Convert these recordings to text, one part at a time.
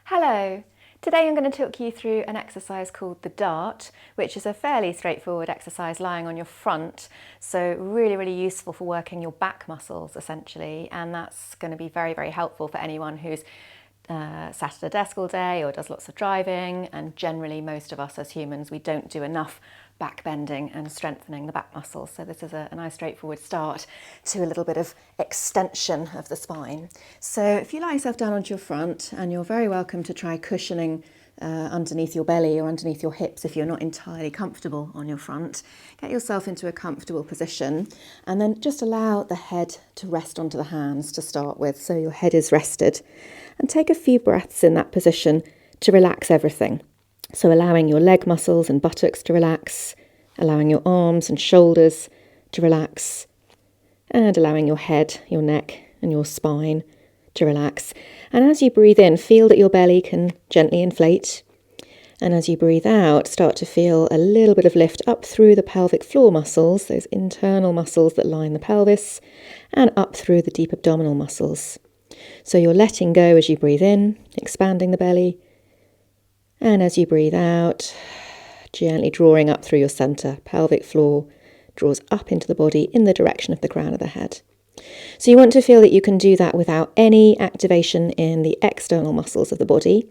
Hello! Today I'm going to talk you through an exercise called the dart, which is a fairly straightforward exercise lying on your front, so really useful for working your back muscles essentially, and that's going to be very helpful for anyone who's sat at a desk all day or does lots of driving, and generally most of us as humans we don't do enough back bending and strengthening the back muscles, so this is a nice straightforward start to a little bit of extension of the spine. So if you lie yourself down onto your front, and you're very welcome to try cushioning underneath your belly or underneath your hips if you're not entirely comfortable on your front. Get yourself into a comfortable position and then just allow the head to rest onto the hands to start with, so your head is rested, and take a few breaths in that position to relax everything. So allowing your leg muscles and buttocks to relax, allowing your arms and shoulders to relax, and allowing your head, your neck and your spine to relax. And as you breathe in, feel that your belly can gently inflate. And as you breathe out, start to feel a little bit of lift up through the pelvic floor muscles, those internal muscles that line the pelvis, and up through the deep abdominal muscles. So you're letting go as you breathe in, expanding the belly. And as you breathe out, gently drawing up through your centre. Pelvic floor draws up into the body in the direction of the crown of the head. So you want to feel that you can do that without any activation in the external muscles of the body.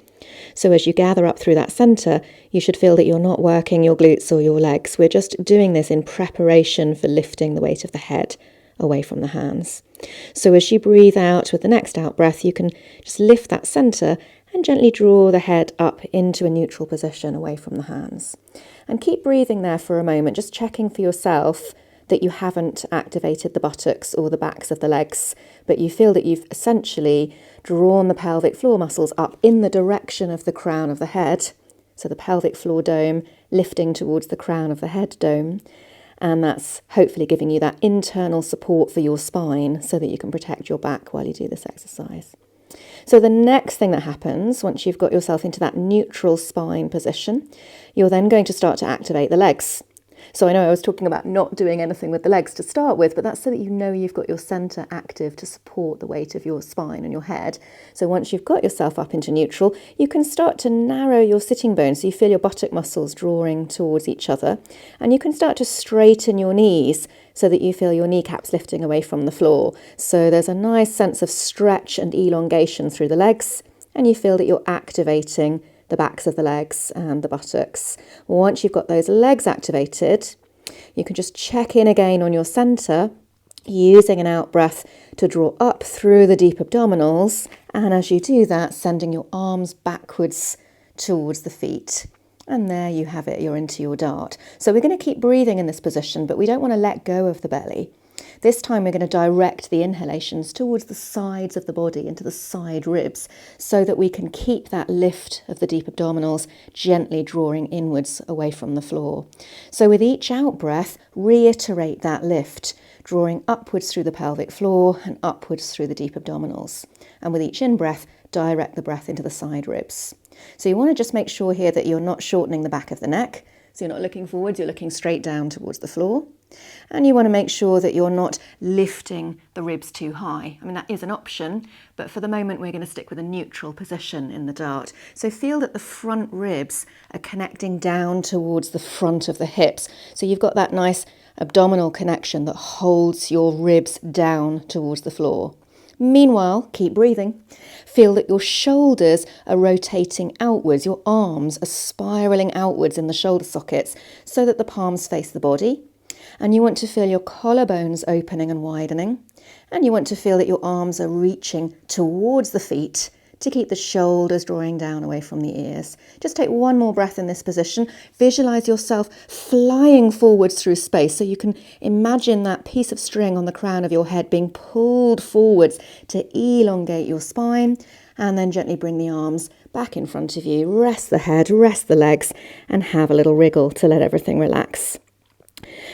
So as you gather up through that centre, you should feel that you're not working your glutes or your legs. We're just doing this in preparation for lifting the weight of the head away from the hands. So as you breathe out with the next out breath, you can just lift that centre and gently draw the head up into a neutral position away from the hands. And keep breathing there for a moment, just checking for yourself that you haven't activated the buttocks or the backs of the legs, but you feel that you've essentially drawn the pelvic floor muscles up in the direction of the crown of the head. So the pelvic floor dome lifting towards the crown of the head dome. And that's hopefully giving you that internal support for your spine so that you can protect your back while you do this exercise. So the next thing that happens, once you've got yourself into that neutral spine position, you're then going to start to activate the legs. So I know I was talking about not doing anything with the legs to start with, but that's so that you know you've got your centre active to support the weight of your spine and your head. So once you've got yourself up into neutral, you can start to narrow your sitting bones, so you feel your buttock muscles drawing towards each other, and you can start to straighten your knees so that you feel your kneecaps lifting away from the floor. So there's a nice sense of stretch and elongation through the legs, and you feel that you're activating the backs of the legs and the buttocks. Once you've got those legs activated, you can just check in again on your centre, using an out breath to draw up through the deep abdominals, and as you do that, sending your arms backwards towards the feet. And there you have it, you're into your dart. So we're going to keep breathing in this position, but we don't want to let go of the belly. This time we're going to direct the inhalations towards the sides of the body, into the side ribs, so that we can keep that lift of the deep abdominals gently drawing inwards away from the floor. So with each out breath, reiterate that lift, drawing upwards through the pelvic floor and upwards through the deep abdominals. And with each in breath, direct the breath into the side ribs. So you want to just make sure here that you're not shortening the back of the neck. So you're not looking forwards, you're looking straight down towards the floor. And you want to make sure that you're not lifting the ribs too high. I mean, that is an option, but for the moment we're going to stick with a neutral position in the dart. So feel that the front ribs are connecting down towards the front of the hips. So you've got that nice abdominal connection that holds your ribs down towards the floor. Meanwhile, keep breathing. Feel that your shoulders are rotating outwards, your arms are spiralling outwards in the shoulder sockets so that the palms face the body. And you want to feel your collarbones opening and widening. And you want to feel that your arms are reaching towards the feet to keep the shoulders drawing down away from the ears. Just take one more breath in this position. Visualize yourself flying forwards through space, so you can imagine that piece of string on the crown of your head being pulled forwards to elongate your spine, and then gently bring the arms back in front of you. Rest the head, rest the legs, and have a little wriggle to let everything relax.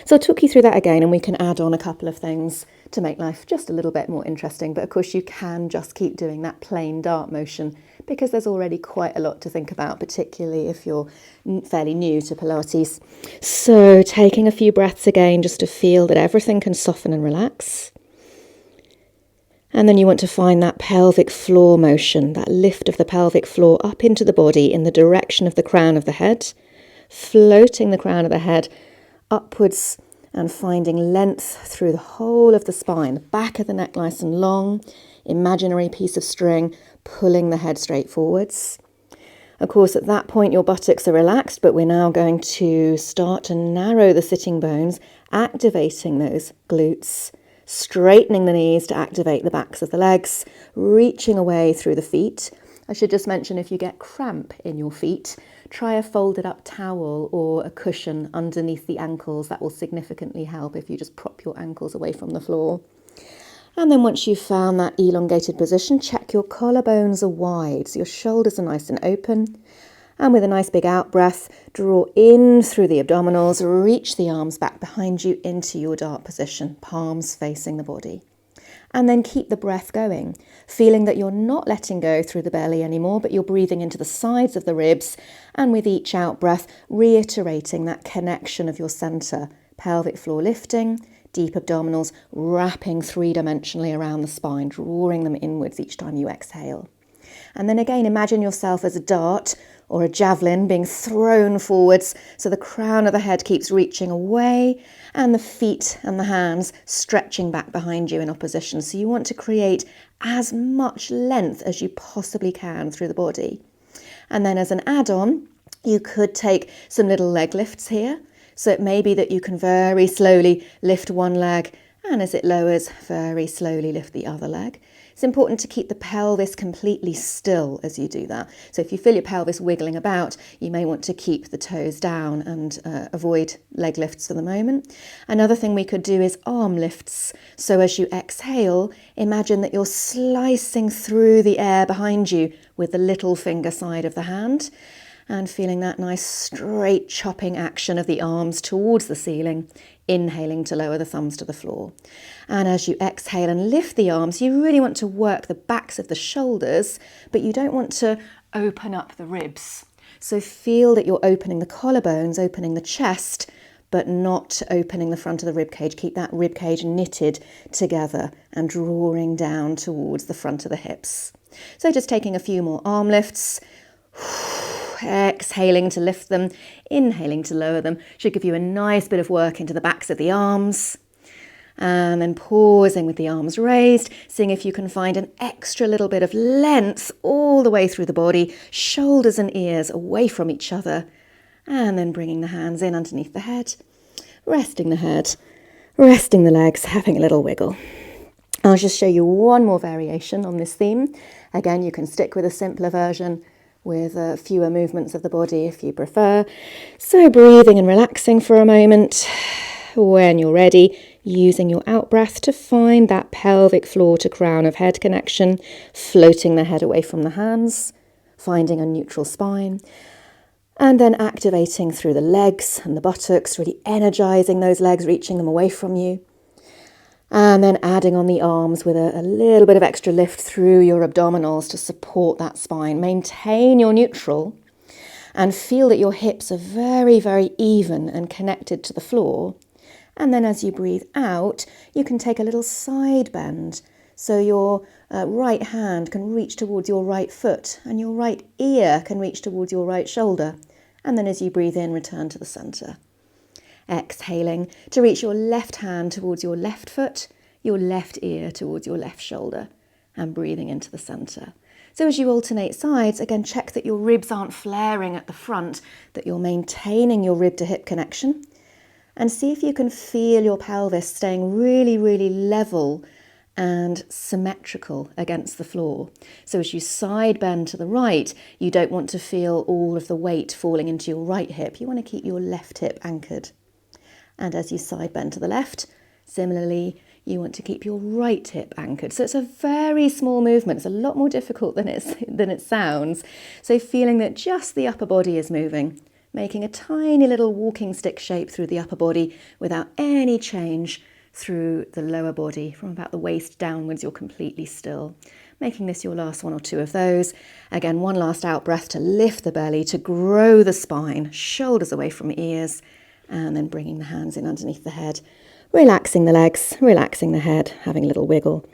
So I'll talk you through that again, and we can add on a couple of things to make life just a little bit more interesting. But of course you can just keep doing that plain dart motion because there's already quite a lot to think about, particularly if you're fairly new to Pilates. So taking a few breaths again just to feel that everything can soften and relax. And then you want to find that pelvic floor motion, that lift of the pelvic floor up into the body in the direction of the crown of the head, floating the crown of the head upwards and finding length through the whole of the spine, the back of the neck nice and long, imaginary piece of string pulling the head straight forwards. Of course, at that point your buttocks are relaxed, but we're now going to start to narrow the sitting bones, activating those glutes, straightening the knees to activate the backs of the legs, reaching away through the feet. I should just mention, if you get cramp in your feet, try a folded up towel or a cushion underneath the ankles. That will significantly help if you just prop your ankles away from the floor. And then once you've found that elongated position, check your collarbones are wide, so your shoulders are nice and open. And with a nice big out breath, draw in through the abdominals, reach the arms back behind you into your dart position, palms facing the body. And then keep the breath going, feeling that you're not letting go through the belly anymore, but you're breathing into the sides of the ribs, and with each out breath, reiterating that connection of your centre, pelvic floor lifting, deep abdominals wrapping three-dimensionally around the spine, drawing them inwards each time you exhale. And then again, imagine yourself as a dart or a javelin being thrown forwards, so the crown of the head keeps reaching away and the feet and the hands stretching back behind you in opposition. So you want to create as much length as you possibly can through the body. And then as an add-on, you could take some little leg lifts here. So it may be that you can very slowly lift one leg, and as it lowers, very slowly lift the other leg. It's important to keep the pelvis completely still as you do that. So if you feel your pelvis wiggling about, you may want to keep the toes down and avoid leg lifts for the moment. Another thing we could do is arm lifts. So as you exhale, imagine that you're slicing through the air behind you with the little finger side of the hand, and feeling that nice straight chopping action of the arms towards the ceiling, inhaling to lower the thumbs to the floor. And as you exhale and lift the arms, you really want to work the backs of the shoulders, but you don't want to open up the ribs. So feel that you're opening the collarbones, opening the chest, but not opening the front of the rib cage. Keep that rib cage knitted together and drawing down towards the front of the hips. So just taking a few more arm lifts. Exhaling to lift them, inhaling to lower them. Should give you a nice bit of work into the backs of the arms. And then pausing with the arms raised, seeing if you can find an extra little bit of length all the way through the body, shoulders and ears away from each other. And then bringing the hands in underneath the head, resting the head, resting the legs, having a little wiggle. I'll just show you one more variation on this theme. Again, you can stick with a simpler version with fewer movements of the body if you prefer. So breathing and relaxing for a moment. When you're ready, using your out breath to find that pelvic floor to crown of head connection, floating the head away from the hands, finding a neutral spine, and then activating through the legs and the buttocks, really energizing those legs, reaching them away from you. And then adding on the arms with a little bit of extra lift through your abdominals to support that spine. Maintain your neutral and feel that your hips are very, very even and connected to the floor. And then as you breathe out, you can take a little side bend. So your right hand can reach towards your right foot and your right ear can reach towards your right shoulder. And then as you breathe in, return to the center. Exhaling to reach your left hand towards your left foot, your left ear towards your left shoulder, and breathing into the center. So as you alternate sides, again, check that your ribs aren't flaring at the front, that you're maintaining your rib to hip connection, and see if you can feel your pelvis staying really, really level and symmetrical against the floor. So as you side bend to the right, you don't want to feel all of the weight falling into your right hip. You want to keep your left hip anchored. And as you side bend to the left, similarly, you want to keep your right hip anchored. So it's a very small movement. It's a lot more difficult than it sounds. So feeling that just the upper body is moving, making a tiny little walking stick shape through the upper body without any change through the lower body. From about the waist downwards, you're completely still. Making this your last one or two of those. Again, one last out breath to lift the belly, to grow the spine, shoulders away from ears, and then bringing the hands in underneath the head, relaxing the legs, relaxing the head, having a little wiggle.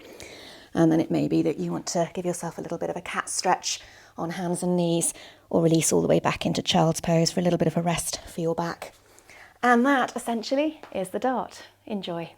And then it may be that you want to give yourself a little bit of a cat stretch on hands and knees, or release all the way back into child's pose for a little bit of a rest for your back. And that essentially is the dart. Enjoy.